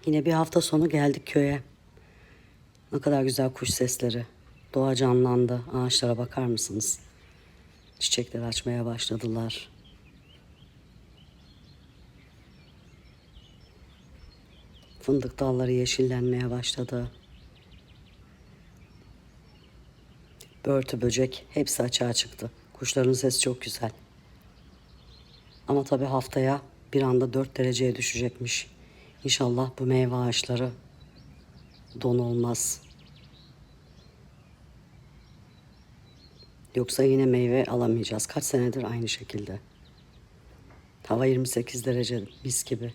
Yine bir hafta sonu geldik köye. Ne kadar güzel kuş sesleri. Doğa canlandı. Ağaçlara bakar mısınız? Çiçekler açmaya başladılar. Fındık dalları yeşillenmeye başladı. Börtü böcek hepsi açığa çıktı. Kuşların sesi çok güzel. Ama tabii haftaya bir anda 4 dereceye düşecekmiş. İnşallah bu meyve ağaçları don olmaz. Yoksa yine meyve alamayacağız. Kaç senedir aynı şekilde. Hava 28 derece mis gibi.